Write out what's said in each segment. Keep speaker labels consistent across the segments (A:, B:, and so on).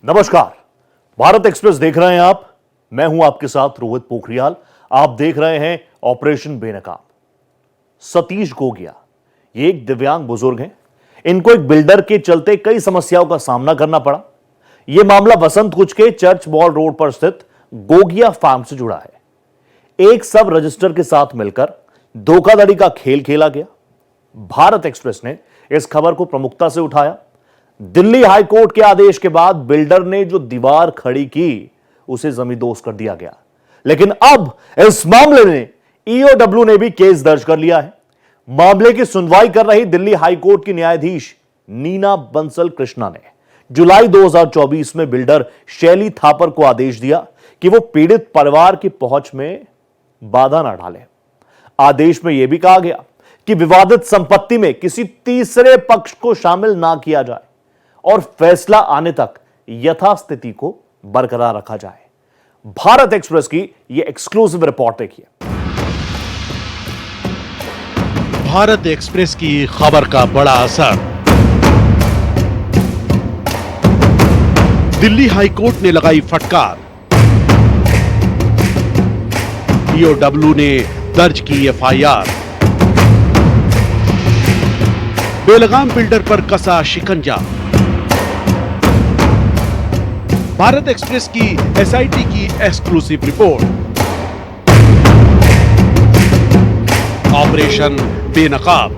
A: नमस्कार, भारत एक्सप्रेस देख रहे हैं आप। मैं हूं आपके साथ रोहित पोखरियाल। आप देख रहे हैं ऑपरेशन बेनकाब। सतीश गोगिया ये एक दिव्यांग बुजुर्ग हैं। इनको एक बिल्डर के चलते कई समस्याओं का सामना करना पड़ा। यह मामला बसंत कुंज के चर्च मॉल रोड पर स्थित गोगिया फार्म से जुड़ा है। एक सब रजिस्टर के साथ मिलकर धोखाधड़ी का खेल खेला गया। भारत एक्सप्रेस ने इस खबर को प्रमुखता से उठाया। दिल्ली हाईकोर्ट के आदेश के बाद बिल्डर ने जो दीवार खड़ी की उसे जमींदोज कर दिया गया, लेकिन अब इस मामले में ईओडब्ल्यू ने भी केस दर्ज कर लिया है। मामले की सुनवाई कर रही दिल्ली हाईकोर्ट की न्यायाधीश नीना बंसल कृष्णा ने जुलाई 2024 में बिल्डर शैली थापर को आदेश दिया कि वो पीड़ित परिवार की पहुंच में बाधा न डाले। आदेश में यह भी कहा गया कि विवादित संपत्ति में किसी तीसरे पक्ष को शामिल ना किया जाए और फैसला आने तक यथास्थिति को बरकरार रखा जाए। भारत एक्सप्रेस की यह एक्सक्लूसिव रिपोर्ट देखिए।
B: भारत एक्सप्रेस की खबर का बड़ा असर। दिल्ली हाईकोर्ट ने लगाई फटकार। ईओडब्ल्यू ने दर्ज की एफआईआर। बेलगाम बिल्डर पर कसा शिकंजा। भारत एक्सप्रेस की एसआईटी की एक्सक्लूसिव रिपोर्ट। ऑपरेशन बेनकाब।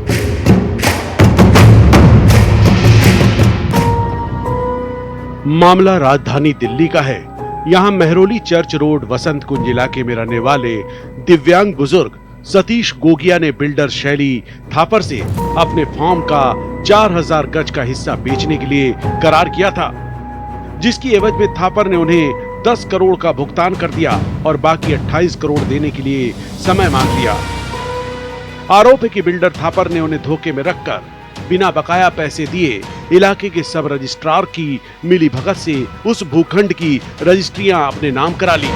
B: मामला राजधानी दिल्ली का है। यहां मेहरोली चर्च रोड वसंत कुंज इलाके में रहने वाले दिव्यांग बुजुर्ग सतीश गोगिया ने बिल्डर शैली थापर से अपने फार्म का 4000 गज का हिस्सा बेचने के लिए करार किया था, जिसकी एवज में थापर ने उन्हें 10 करोड़ का भुगतान कर दिया और बाकी 28 करोड़ देने के लिए समय मांग लिया। आरोप है कि बिल्डर थापर ने उन्हें धोखे में रखकर बिना बकाया पैसे दिए इलाके के सब रजिस्ट्रार की मिलीभगत से उस भूखंड की रजिस्ट्रियां अपने नाम करा ली।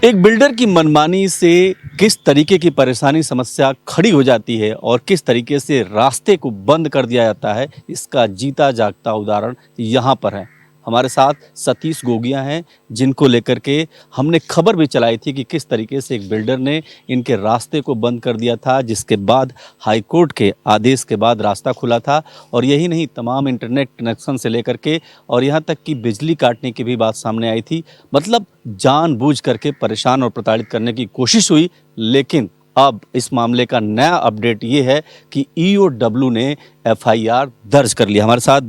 C: एक बिल्डर की मनमानी से किस तरीके की परेशानी समस्या खड़ी हो जाती है और किस तरीके से रास्ते को बंद कर दिया जाता है, इसका जीता जागता उदाहरण यहाँ पर है। हमारे साथ सतीश गोगिया हैं, जिनको लेकर के हमने खबर भी चलाई थी कि किस तरीके से एक बिल्डर ने इनके रास्ते को बंद कर दिया था, जिसके बाद हाईकोर्ट के आदेश के बाद रास्ता खुला था। और यही नहीं, तमाम इंटरनेट कनेक्शन से लेकर के और यहाँ तक कि बिजली काटने की भी बात सामने आई थी। मतलब जानबूझ करके परेशान और प्रताड़ित करने की कोशिश हुई। लेकिन अब इस मामले का नया अपडेट ये है कि ईओडब्ल्यू ने एफआईआर दर्ज कर लिया। हमारे साथ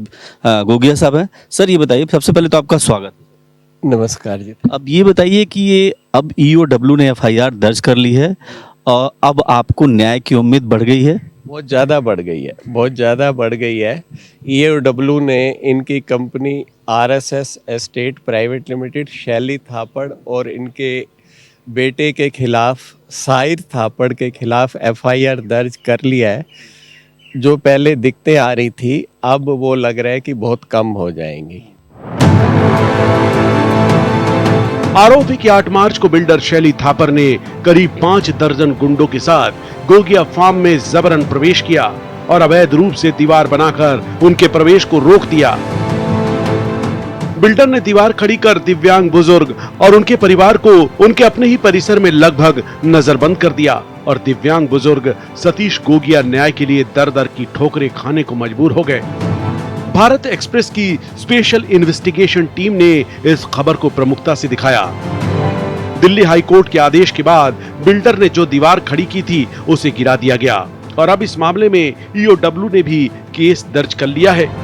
C: गोगिया साहब हैं। सर ये बताइए, सबसे पहले तो आपका स्वागत।
D: नमस्कार जी।
C: अब ये बताइए कि ये अब ईओडब्ल्यू ने एफआईआर दर्ज कर ली है और अब आपको न्याय की उम्मीद बढ़ गई है?
D: बहुत ज़्यादा बढ़ गई है, बहुत ज़्यादा बढ़ गई है। ईओडब्ल्यू ने इनकी company RSS estate private limited शैली थापड़ और इनके बेटे के खिलाफ साहिर थापड़ के खिलाफ एफआईआर दर्ज कर लिया है। जो पहले दिक्कतें आ रही थी, अब वो लग रहा है कि बहुत कम हो जाएंगी।
B: आरोप है कि 8 मार्च को बिल्डर शैली थापर ने करीब 5 दर्जन गुंडों के साथ गोगिया फार्म में जबरन प्रवेश किया और अवैध रूप से दीवार बनाकर उनके प्रवेश को रोक दिया। बिल्डर ने दीवार खड़ी कर दिव्यांग बुजुर्ग और उनके परिवार को उनके अपने ही परिसर में लगभग नजरबंद कर दिया और दिव्यांग बुजुर्ग सतीश गोगिया न्याय के लिए दर दर की ठोकरें खाने को मजबूर हो गए। भारत एक्सप्रेस की स्पेशल इन्वेस्टिगेशन टीम ने इस खबर को प्रमुखता से दिखाया। दिल्ली हाईकोर्ट के आदेश के बाद बिल्डर ने जो दीवार खड़ी की थी उसे गिरा दिया गया और अब इस मामले में ईओडब्ल्यू ने भी केस दर्ज कर लिया है।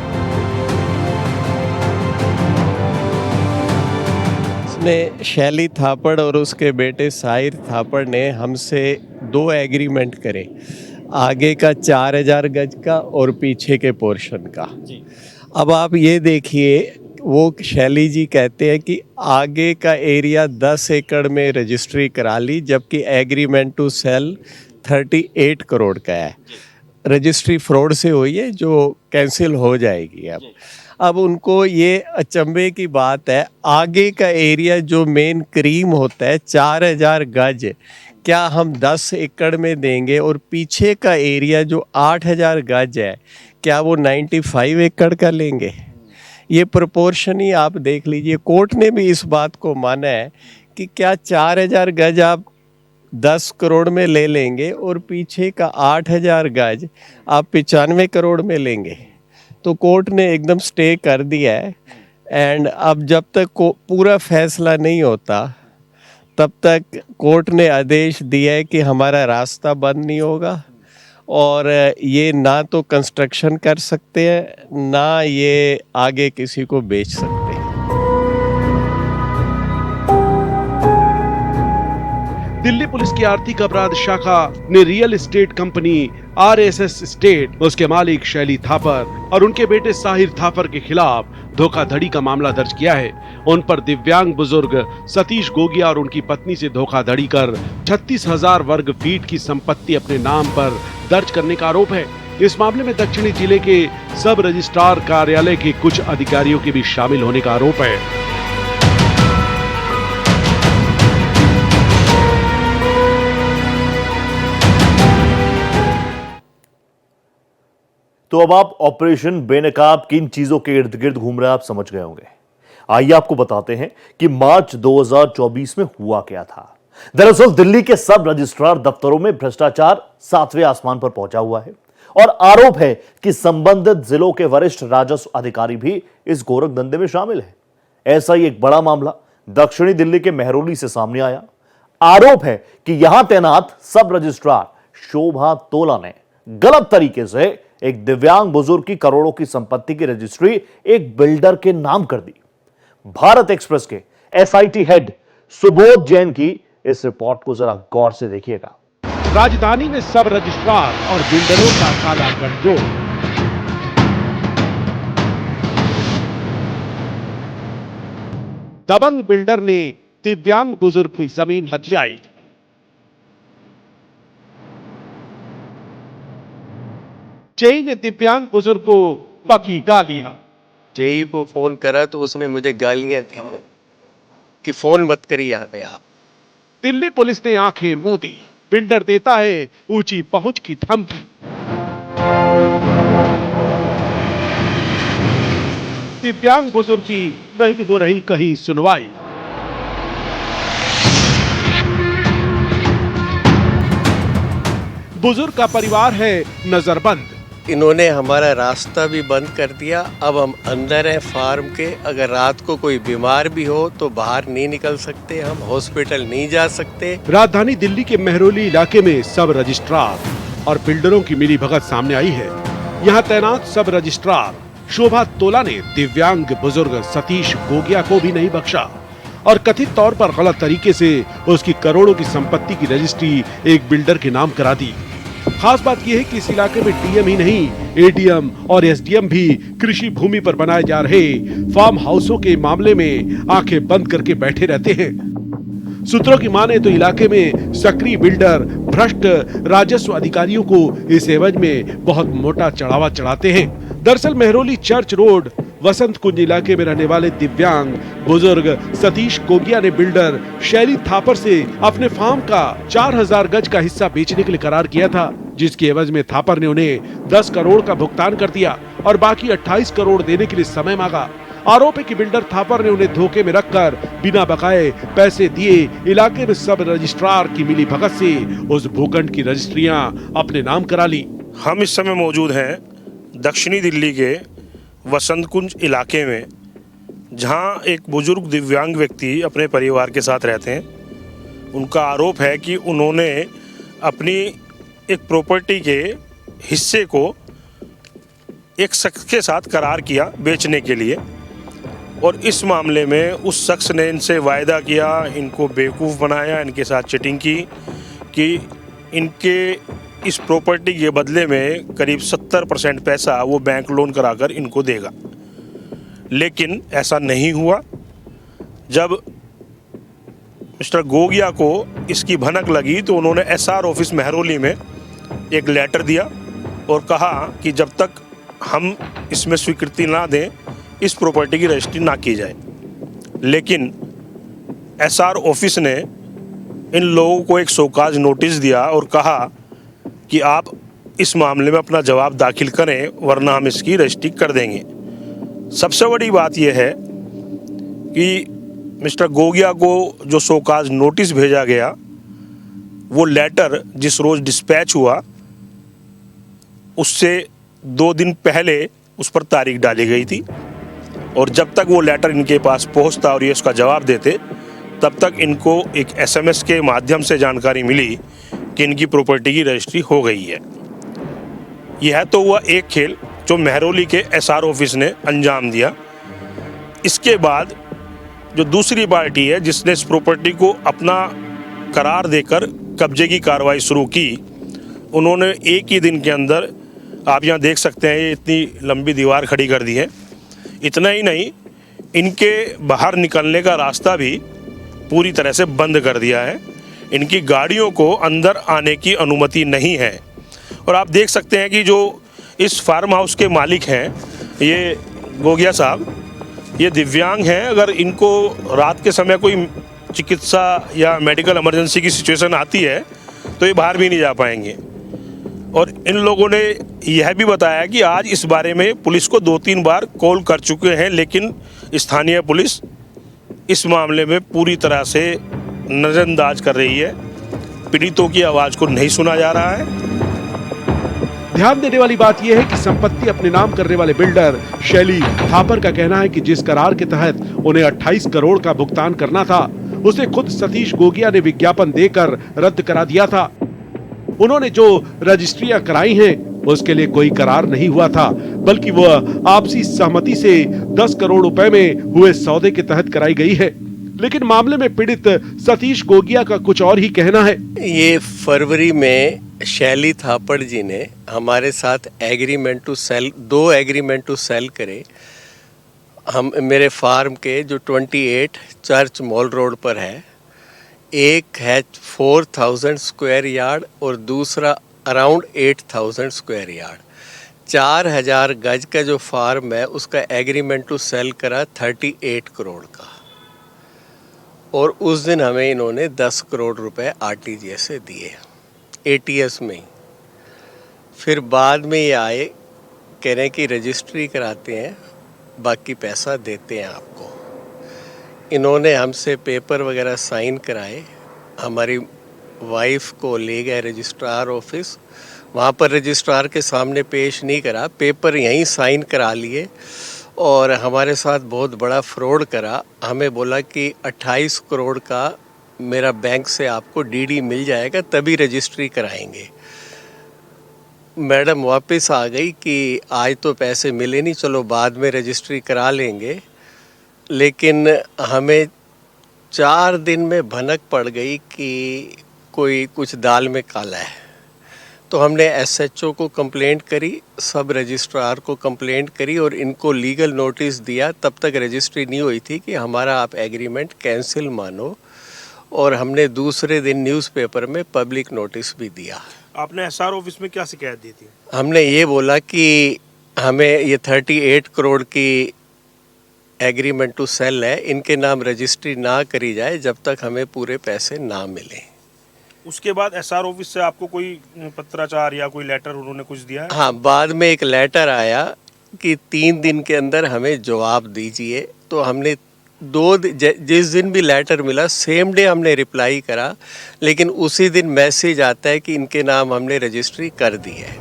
D: इसमें शैली थापड़ और उसके बेटे साहिर थापड़ ने हमसे 2 एग्रीमेंट करे, आगे का 4000 गज का और पीछे के पोर्शन का। अब आप ये देखिए, वो शैली जी कहते हैं कि आगे का एरिया 10 एकड़ में रजिस्ट्री करा ली, जबकि एग्रीमेंट टू सेल 38 करोड़ का है। रजिस्ट्री फ्रॉड से हुई है, जो कैंसिल हो जाएगी। अब उनको ये अचंभे की बात है, आगे का एरिया जो मेन क्रीम होता है 4000 गज, क्या हम 10 एकड़ में देंगे, और पीछे का एरिया जो 8000 गज है, क्या वो 95 एकड़ का लेंगे? ये प्रोपोर्शन ही आप देख लीजिए। कोर्ट ने भी इस बात को माना है कि क्या 4000 गज आप 10 करोड़ में ले लेंगे और पीछे का 8000 गज आप 95 करोड़ में लेंगे। तो कोर्ट ने एकदम स्टे कर दिया है। एंड अब जब तक पूरा फैसला नहीं होता तब तक कोर्ट ने आदेश दिया है कि हमारा रास्ता बंद नहीं होगा और ये ना तो कंस्ट्रक्शन कर सकते हैं ना ये आगे किसी को बेच सकते हैं।
B: दिल्ली पुलिस की आर्थिक अपराध शाखा ने real estate company RSS state, उसके मालिक शैली थापर और उनके बेटे साहिर थापर के खिलाफ धोखाधड़ी का मामला दर्ज किया है। उन पर दिव्यांग बुजुर्ग सतीश गोगिया और उनकी पत्नी से धोखाधड़ी कर 36,000 वर्ग फीट की संपत्ति अपने नाम पर दर्ज करने का आरोप है। इस मामले में दक्षिणी जिले के सब रजिस्ट्रार कार्यालय के कुछ अधिकारियों के भी शामिल होने का आरोप है।
A: तो अब आप ऑपरेशन बेनकाब किन चीजों के इर्द गिर्द घूम रहे हैं आप समझ गए होंगे। आइए आपको बताते हैं कि मार्च 2024 में हुआ क्या था। दरअसल दिल्ली के सब रजिस्ट्रार दफ्तरों में भ्रष्टाचार 7वें आसमान पर पहुंचा हुआ है और आरोप है कि संबंधित जिलों के वरिष्ठ राजस्व अधिकारी भी इस गोरख धंधे में शामिल है। ऐसा ही एक बड़ा मामला दक्षिणी दिल्ली के मेहरौली से सामने आया। आरोप है कि यहां तैनात सब रजिस्ट्रार शोभा तोला ने गलत तरीके से एक दिव्यांग बुजुर्ग की करोड़ों की संपत्ति की रजिस्ट्री एक बिल्डर के नाम कर दी। भारत एक्सप्रेस के एसआईटी हेड सुबोध जैन की इस रिपोर्ट को जरा गौर से देखिएगा।
B: राजधानी में सब रजिस्ट्रार और बिल्डरों का काला गठजोड़। दबंग बिल्डर ने दिव्यांग बुजुर्ग की जमीन हथियाई। जेई ने दिव्यांग बुजुर्ग को पकी गालियां।
D: जेई को फोन करा तो उसमें मुझे गालियां दी कि फोन मत करिए यहाँ पे आप।
B: दिल्ली पुलिस ने आंखें मूंदी। बिल्डर देता है ऊंची पहुंच की धमकी। दिव्यांग बुजुर्ग की नहीं हो रही कहीं सुनवाई। बुजुर्ग का परिवार है नजरबंद।
D: इन्होंने हमारा रास्ता भी बंद कर दिया। अब हम अंदर हैं फार्म के। अगर रात को कोई बीमार भी हो तो बाहर नहीं निकल सकते, हम हॉस्पिटल नहीं जा सकते।
B: राजधानी दिल्ली के मेहरौली इलाके में सब रजिस्ट्रार और बिल्डरों की मिलीभगत सामने आई है। यहाँ तैनात सब रजिस्ट्रार शोभा तोला ने दिव्यांग बुजुर्ग सतीश गोगिया को भी नहीं बख्शा और कथित तौर पर गलत तरीके से उसकी करोड़ों की संपत्ति की रजिस्ट्री एक बिल्डर के नाम करा दी। खास बात यह है कि इस इलाके में डीएम ही नहीं, एडीएम और एसडीएम भी कृषि भूमि पर बनाए जा रहे फार्म हाउसों के मामले में आंखें बंद करके बैठे रहते हैं। सूत्रों की माने तो इलाके में सक्रिय बिल्डर भ्रष्ट राजस्व अधिकारियों को इस एवज में बहुत मोटा चढ़ावा चढ़ाते हैं। दरअसल मेहरौली चर्च रोड वसंत कुंज इलाके में रहने वाले दिव्यांग बुजुर्ग सतीश गोगिया ने बिल्डर शैली थापर से अपने फार्म का 4000 गज का हिस्सा बेचने के लिए करार किया था, जिसकी एवज में थापर ने उन्हें 10 करोड़ का भुगतान कर दिया और बाकी 28 करोड़ देने के लिए समय मांगा। आरोप है कि बिल्डर थापर ने उन्हें धोखे में रखकर बिना बकाए पैसे दिए इलाके में सब रजिस्ट्रार की मिली भगत से उस भूखंड की रजिस्ट्रियां अपने नाम करा ली।
E: हम इस समय मौजूद हैं दक्षिणी दिल्ली के वसंत कुंज इलाके में, जहां एक बुजुर्ग दिव्यांग व्यक्ति अपने परिवार के साथ रहते हैं। उनका आरोप है कि उन्होंने अपनी एक प्रॉपर्टी के हिस्से को एक शख्स के साथ करार किया बेचने के लिए और इस मामले में उस शख्स ने इनसे वायदा किया, इनको बेवकूफ़ बनाया, इनके साथ चीटिंग की कि इनके इस प्रॉपर्टी के बदले में करीब 70% पैसा वो बैंक लोन कराकर इनको देगा। लेकिन ऐसा नहीं हुआ। जब मिस्टर गोगिया को इसकी भनक लगी तो उन्होंने एसआर ऑफिस मेहरौली में एक लेटर दिया और कहा कि जब तक हम इसमें स्वीकृति ना दें इस प्रॉपर्टी की रजिस्ट्री ना की जाए। लेकिन एसआर ऑफिस ने इन लोगों को एक शोकाज नोटिस दिया और कहा कि आप इस मामले में अपना जवाब दाखिल करें वरना हम इसकी रजिस्ट्री कर देंगे। सबसे बड़ी बात यह है कि मिस्टर गोगिया को जो शोकाज नोटिस भेजा गया, वो लेटर जिस रोज़ डिस्पैच हुआ उससे 2 दिन पहले उस पर तारीख डाली गई थी, और जब तक वो लेटर इनके पास पहुंचता और ये उसका जवाब देते तब तक इनको एक SMS के माध्यम से जानकारी मिली कि इनकी प्रॉपर्टी की रजिस्ट्री हो गई है। यह तो हुआ एक खेल जो महरौली के SR ऑफिस ने अंजाम दिया। इसके बाद जो दूसरी पार्टी है जिसने इस प्रॉपर्टी को अपना करार देकर कब्जे की कार्रवाई शुरू की, उन्होंने एक ही दिन के अंदर, आप यहाँ देख सकते हैं, ये इतनी लंबी दीवार खड़ी कर दी है। इतना ही नहीं, इनके बाहर निकलने का रास्ता भी पूरी तरह से बंद कर दिया है। इनकी गाड़ियों को अंदर आने की अनुमति नहीं है। और आप देख सकते हैं कि जो इस फार्म हाउस के मालिक हैं, ये गोगिया साहब, ये दिव्यांग हैं। अगर इनको रात के समय कोई चिकित्सा या मेडिकल इमरजेंसी की सिचुएशन आती है तो ये बाहर भी नहीं जा पाएंगे। और इन लोगों ने यह भी बताया कि आज इस बारे में पुलिस को 2-3 बार कॉल कर चुके हैं, लेकिन स्थानीय पुलिस इस मामले में पूरी तरह से नज़रअंदाज कर रही है। पीड़ितों की आवाज़ को नहीं सुना जा रहा है।
B: ध्यान देने वाली बात यह है कि संपत्ति अपने नाम करने वाले बिल्डर शैली थापर का कहना है कि जिस करार के तहत उन्हें 28 करोड़ का भुगतान करना था, उसे खुद सतीश गोगिया ने विज्ञापन देकर रद्द करा दिया था। उन्होंने जो रजिस्ट्रियां कराई हैं उसके लिए कोई करार नहीं हुआ था, बल्कि वह आपसी सहमति से 10 करोड़ रुपए में हुए सौदे के तहत कराई गई है। लेकिन मामले में पीड़ित सतीश गोगिया का कुछ और ही कहना है।
D: ये फरवरी में शैली थापड़ जी ने हमारे साथ agreement to sell, 2 agreement to sell करे। हम मेरे फार्म के जो 28 चर्च मॉल रोड पर है, एक है 4000 स्क्वायर यार्ड और दूसरा अराउंड 8000 स्क्वायर यार्ड। 4000 गज का जो फार्म है उसका एग्रीमेंट टू सेल करा 38 करोड़ का, और उस दिन हमें इन्होंने 10 करोड़ रुपए RTGS से दिए, ATS में ही। फिर बाद में ये आए, कह रहे हैं कि रजिस्ट्री कराते हैं, बाकी पैसा देते हैं आपको। इन्होंने हमसे पेपर वगैरह साइन कराए, हमारी वाइफ को ले गए रजिस्ट्रार ऑफिस, वहाँ पर रजिस्ट्रार के सामने पेश नहीं करा, पेपर यहीं साइन करा लिए, और हमारे साथ बहुत बड़ा फ्रॉड करा। हमें बोला कि 28 करोड़ का मेरा बैंक से आपको DD मिल जाएगा, तभी रजिस्ट्री कराएंगे। मैडम वापस आ गई कि आज तो पैसे मिले नहीं, चलो बाद में रजिस्ट्री करा लेंगे। लेकिन हमें 4 दिन में भनक पड़ गई कि कोई कुछ दाल में काला है। तो हमने SHO को कंप्लेंट करी, सब रजिस्ट्रार को कंप्लेंट करी और इनको लीगल नोटिस दिया। तब तक रजिस्ट्री नहीं हुई थी कि हमारा आप एग्रीमेंट कैंसिल मानो, और हमने दूसरे दिन न्यूज़पेपर में पब्लिक नोटिस भी दिया।
E: आपने SR ऑफिस में क्या शिकायत दी थी?
D: हमने ये बोला कि हमें ये 38 करोड़ की एग्रीमेंट टू सेल है, इनके नाम रजिस्ट्री ना करी जाए जब तक हमें पूरे पैसे ना मिले।
E: उसके बाद SR ऑफिस से आपको कोई पत्राचार या कोई लेटर उन्होंने कुछ दिया है?
D: हाँ, बाद में एक लेटर आया कि 3 दिन के अंदर हमें जवाब दीजिए। तो हमने जिस दिन भी लेटर मिला सेम डे हमने रिप्लाई करा, लेकिन उसी दिन मैसेज आता है कि इनके नाम हमने रजिस्ट्री कर दी है।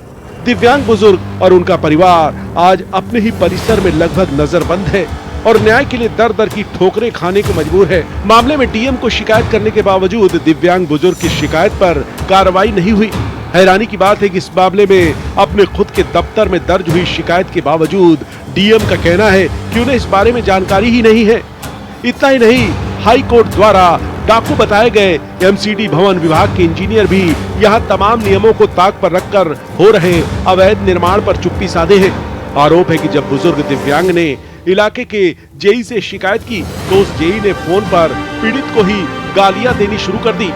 B: दिव्यांग बुजुर्ग और उनका परिवार आज अपने ही परिसर में लगभग नजरबंद है और न्याय के लिए दर दर की ठोकरें खाने को मजबूर है। मामले में DM को शिकायत करने के बावजूद दिव्यांग बुजुर्ग की शिकायत पर कार्रवाई नहीं हुई। हैरानी की बात है कि इस मामले में अपने खुद के दफ्तर में दर्ज हुई शिकायत के बावजूद DM का कहना है कि उन्हें इस बारे में जानकारी ही नहीं है। इतना ही नहीं, हाई कोर्ट द्वारा डाकू बताए गए MCD भवन विभाग के इंजीनियर भी यहाँ तमाम नियमों को ताक पर रखकर हो रहे अवैध निर्माण पर चुप्पी साधे हैं। आरोप है कि जब बुजुर्ग दिव्यांग ने इलाके के JE से शिकायत की तो उस JE ने फोन पर पीड़ित को ही गालियां देनी शुरू कर दी।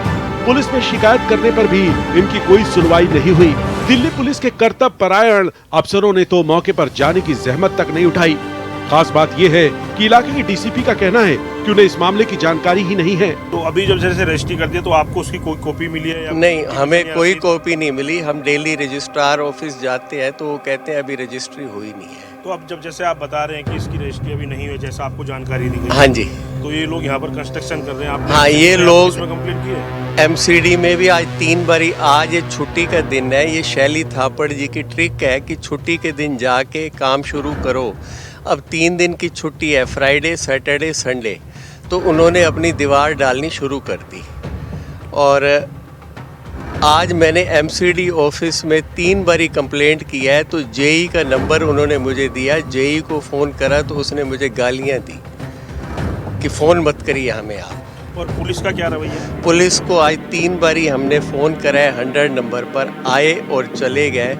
B: पुलिस में शिकायत करने पर भी इनकी कोई सुनवाई नहीं हुई। दिल्ली पुलिस के कर्तव्य परायण अफसरों ने तो मौके पर जाने की जहमत तक नहीं उठाई। खास बात यह है कि इलाके के DCP का कहना है कि उन्हें इस मामले की जानकारी ही नहीं है।
E: तो अभी जब जैसे रजिस्ट्री करती है तो आपको उसकी कोई कॉपी मिली है या
D: नहीं, हमें कोई कॉपी नहीं मिली। हम डेली रजिस्ट्रार ऑफिस जाते हैं तो वो कहते हैं अभी रजिस्ट्री हुई नहीं है।
E: तो अब जब जैसे आप बता रहे हैं कि इसकी रजिस्ट्री अभी नहीं हुई, जैसा आपको जानकारी दी गई,
D: हाँ जी,
E: तो ये लोग यहाँ पर कंस्ट्रक्शन कर रहे हैं, आप
D: हाँ, ये लोग
E: इसमें कंप्लेंट की है?
D: एमसीडी में भी आज 3 बारी, आज ये छुट्टी का दिन है। ये शैली थापड़ जी की ट्रिक है कि छुट्टी के दिन जाके काम शुरू करो। अब 3 दिन की छुट्टी है, फ्राइडे, सैटरडे, संडे, तो उन्होंने अपनी दीवार डालनी शुरू कर दी। और आज मैंने एमसीडी ऑफिस में 3 बारी कंप्लेंट किया है, तो जेई का नंबर उन्होंने मुझे दिया। जेई को फ़ोन करा तो उसने मुझे गालियाँ दी कि फ़ोन मत करिए हमें आप।
E: और पुलिस का क्या रवैया?
D: पुलिस को आज 3 बारी हमने फ़ोन करा है, 100 नंबर पर आए और चले गए।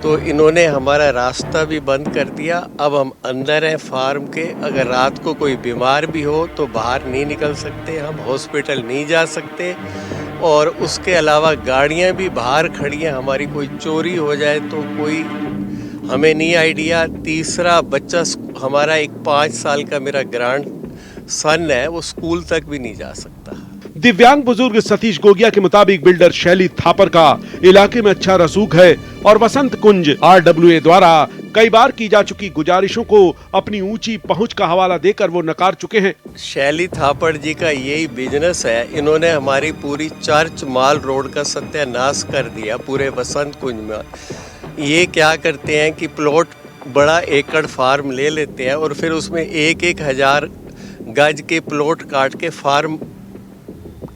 D: तो इन्होंने हमारा रास्ता भी बंद कर दिया। अब हम अंदर हैं फार्म के। अगर रात को कोई बीमार भी हो तो बाहर नहीं निकल सकते, हम हॉस्पिटल नहीं जा सकते। और उसके अलावा गाड़ियां भी बाहर खड़ी हैं, हमारी कोई चोरी हो जाए तो कोई हमें नहीं आइडिया। तीसरा बच्चा, हमारा एक 5 साल का मेरा ग्रांड सन है, वो स्कूल तक भी नहीं जा सकता।
B: दिव्यांग बुजुर्ग सतीश गोगिया के मुताबिक बिल्डर शैली थापर का इलाके में अच्छा रसूख है और वसंत कुंज RWA द्वारा कई बार की जा चुकी गुजारिशों को अपनी ऊंची पहुंच का हवाला देकर वो नकार चुके हैं।
D: शैली थापड़ जी का यही बिजनेस है। इन्होंने हमारी पूरी चर्च माल रोड का सत्यानाश कर दिया पूरे वसंत कुंज में। ये क्या करते हैं कि प्लॉट बड़ा एकड़ फार्म ले लेते हैं और फिर उसमें 1-1 हज़ार गज के प्लॉट काट के फार्म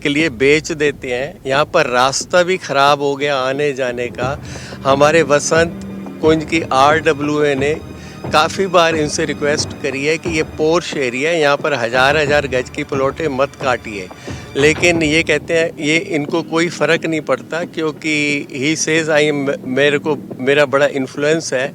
D: के लिए बेच देते हैं। यहाँ पर रास्ता भी ख़राब हो गया आने जाने का। हमारे वसंत कुंज की RWA ने काफ़ी बार इनसे रिक्वेस्ट करी है कि ये पोर्श एरिया है, यहाँ पर हज़ार गज की प्लॉटें मत काटिए, लेकिन ये कहते हैं ये इनको कोई फ़र्क नहीं पड़ता, क्योंकि ही सेज मेरा बड़ा इन्फ्लुएंस है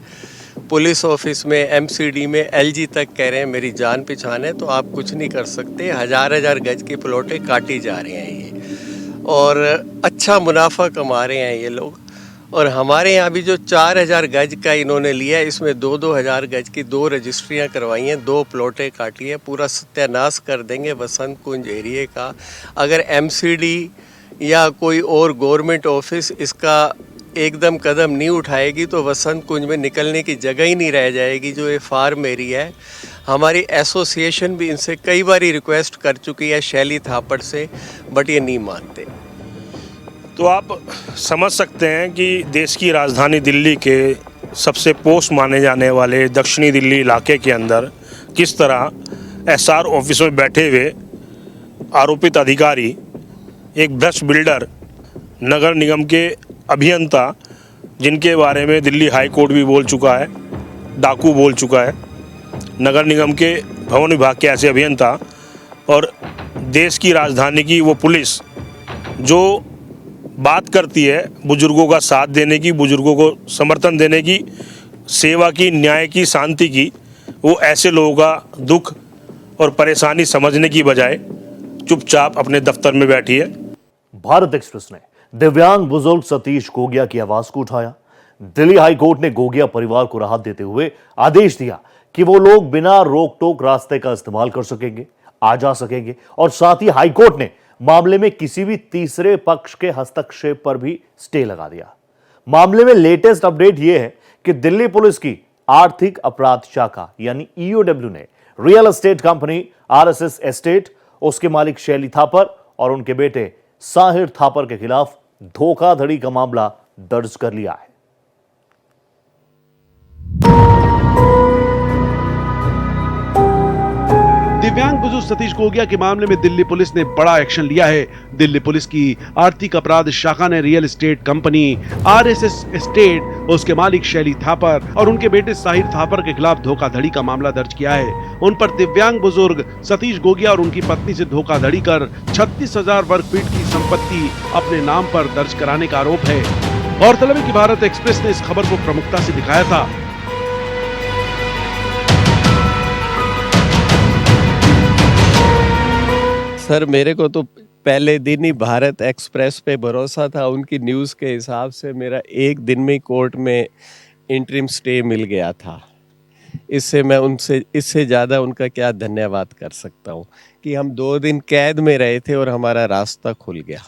D: पुलिस ऑफिस में, MCD में, LG तक कह रहे हैं मेरी जान पहचान है, तो आप कुछ नहीं कर सकते। हज़ार गज की प्लॉटें काटी जा रहे हैं ये, और अच्छा मुनाफा कमा रहे हैं ये लोग। और हमारे यहाँ भी जो 4000 गज का इन्होंने लिया है, इसमें 2-2 हज़ार गज की 2 रजिस्ट्रियाँ करवाई हैं, 2 प्लॉटें काटी हैं। पूरा सत्यानाश कर देंगे वसंत कुंज एरिए का। अगर MCD या कोई और गवर्नमेंट ऑफिस इसका एकदम कदम नहीं उठाएगी तो वसंत कुंज में निकलने की जगह ही नहीं रह जाएगी, जो ये फार्म एरिया है। हमारी एसोसिएशन भी इनसे कई बार रिक्वेस्ट कर चुकी है शैली थापड़ से, बट ये नहीं मानते।
E: तो आप समझ सकते हैं कि देश की राजधानी दिल्ली के सबसे पोश माने जाने वाले दक्षिणी दिल्ली इलाके के अंदर किस तरह SR ऑफिस में बैठे हुए आरोपित अधिकारी, एक भ्रष्ट बिल्डर, नगर निगम के अभियंता, जिनके बारे में दिल्ली हाई कोर्ट भी बोल चुका है, डाकू बोल चुका है, नगर निगम के भवन विभाग के ऐसे अभियंता, और देश की राजधानी की वो पुलिस जो बात करती है बुजुर्गों का साथ देने की, बुजुर्गों को समर्थन देने की, सेवा की, न्याय की, शांति की, वो ऐसे लोगों का दुख और परेशानी समझने की बजाय चुपचाप अपने दफ्तर में बैठी है।
A: भारत एक्सप्रेस ने दिव्यांग बुजुर्ग सतीश गोगिया की आवाज को उठाया। दिल्ली हाई कोर्ट ने गोगिया परिवार को राहत देते हुए आदेश दिया कि वो लोग बिना रोक टोक रास्ते का इस्तेमाल कर सकेंगे, आ जा सकेंगे, और साथ ही हाई कोर्ट ने मामले में किसी भी तीसरे पक्ष के हस्तक्षेप पर भी स्टे लगा दिया। मामले में लेटेस्ट अपडेट यह है कि दिल्ली पुलिस की आर्थिक अपराध शाखा यानी EOW ने real estate company RSS estate, उसके मालिक शैली थापर और उनके बेटे साहिर थापर के खिलाफ धोखाधड़ी का मामला दर्ज कर लिया है।
B: दिव्यांग बुजुर्ग सतीश गोगिया के मामले में दिल्ली पुलिस ने बड़ा एक्शन लिया है। दिल्ली पुलिस की आर्थिक अपराध शाखा ने real estate company RSS estate, उसके मालिक शैली थापर और उनके बेटे साहिर थापर के खिलाफ धोखाधड़ी का मामला दर्ज किया है। उन पर दिव्यांग बुजुर्ग सतीश गोगिया और उनकी पत्नी से धोखाधड़ी कर 36,000 वर्ग फीट की संपत्ति अपने नाम पर दर्ज कराने का आरोप है। गौरतलब है कि भारत एक्सप्रेस ने इस खबर को प्रमुखता से दिखाया था।
D: सर, मेरे को तो पहले दिन ही भारत एक्सप्रेस पे भरोसा था। उनकी न्यूज़ के हिसाब से मेरा एक दिन में कोर्ट में इंटरिम स्टे मिल गया था। इससे मैं उनसे इससे ज़्यादा उनका क्या धन्यवाद कर सकता हूँ कि हम 2 दिन कैद में रहे थे और हमारा रास्ता खुल गया।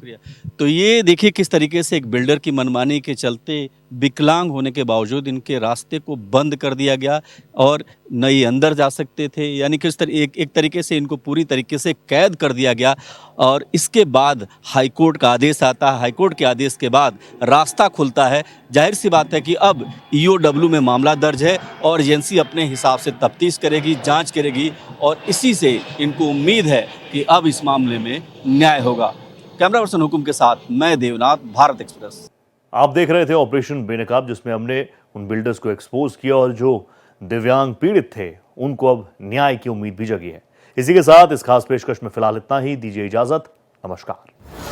C: शुक्रिया। तो ये देखिए किस तरीके से एक बिल्डर की मनमानी के चलते विकलांग होने के बावजूद इनके रास्ते को बंद कर दिया गया और न ये अंदर जा सकते थे, यानी कि एक तरीके से इनको पूरी तरीके से कैद कर दिया गया। और इसके बाद हाईकोर्ट का आदेश आता है, हाईकोर्ट के आदेश के बाद रास्ता खुलता है। जाहिर सी बात है कि अब ईओडब्ल्यू में मामला दर्ज है और एजेंसी अपने हिसाब से तफ्तीश करेगी, जांच करेगी और इसी से इनको उम्मीद है कि अब इस मामले में न्याय होगा। कैमरा पर्सन हुकुम के साथ मैं देवनाथ, भारत एक्सप्रेस।
A: आप देख रहे थे ऑपरेशन बेनकाब, जिसमें हमने उन बिल्डर्स को एक्सपोज किया और जो दिव्यांग पीड़ित थे उनको अब न्याय की उम्मीद भी जगी है। इसी के साथ इस खास पेशकश में फिलहाल इतना ही। दीजिए इजाजत, नमस्कार।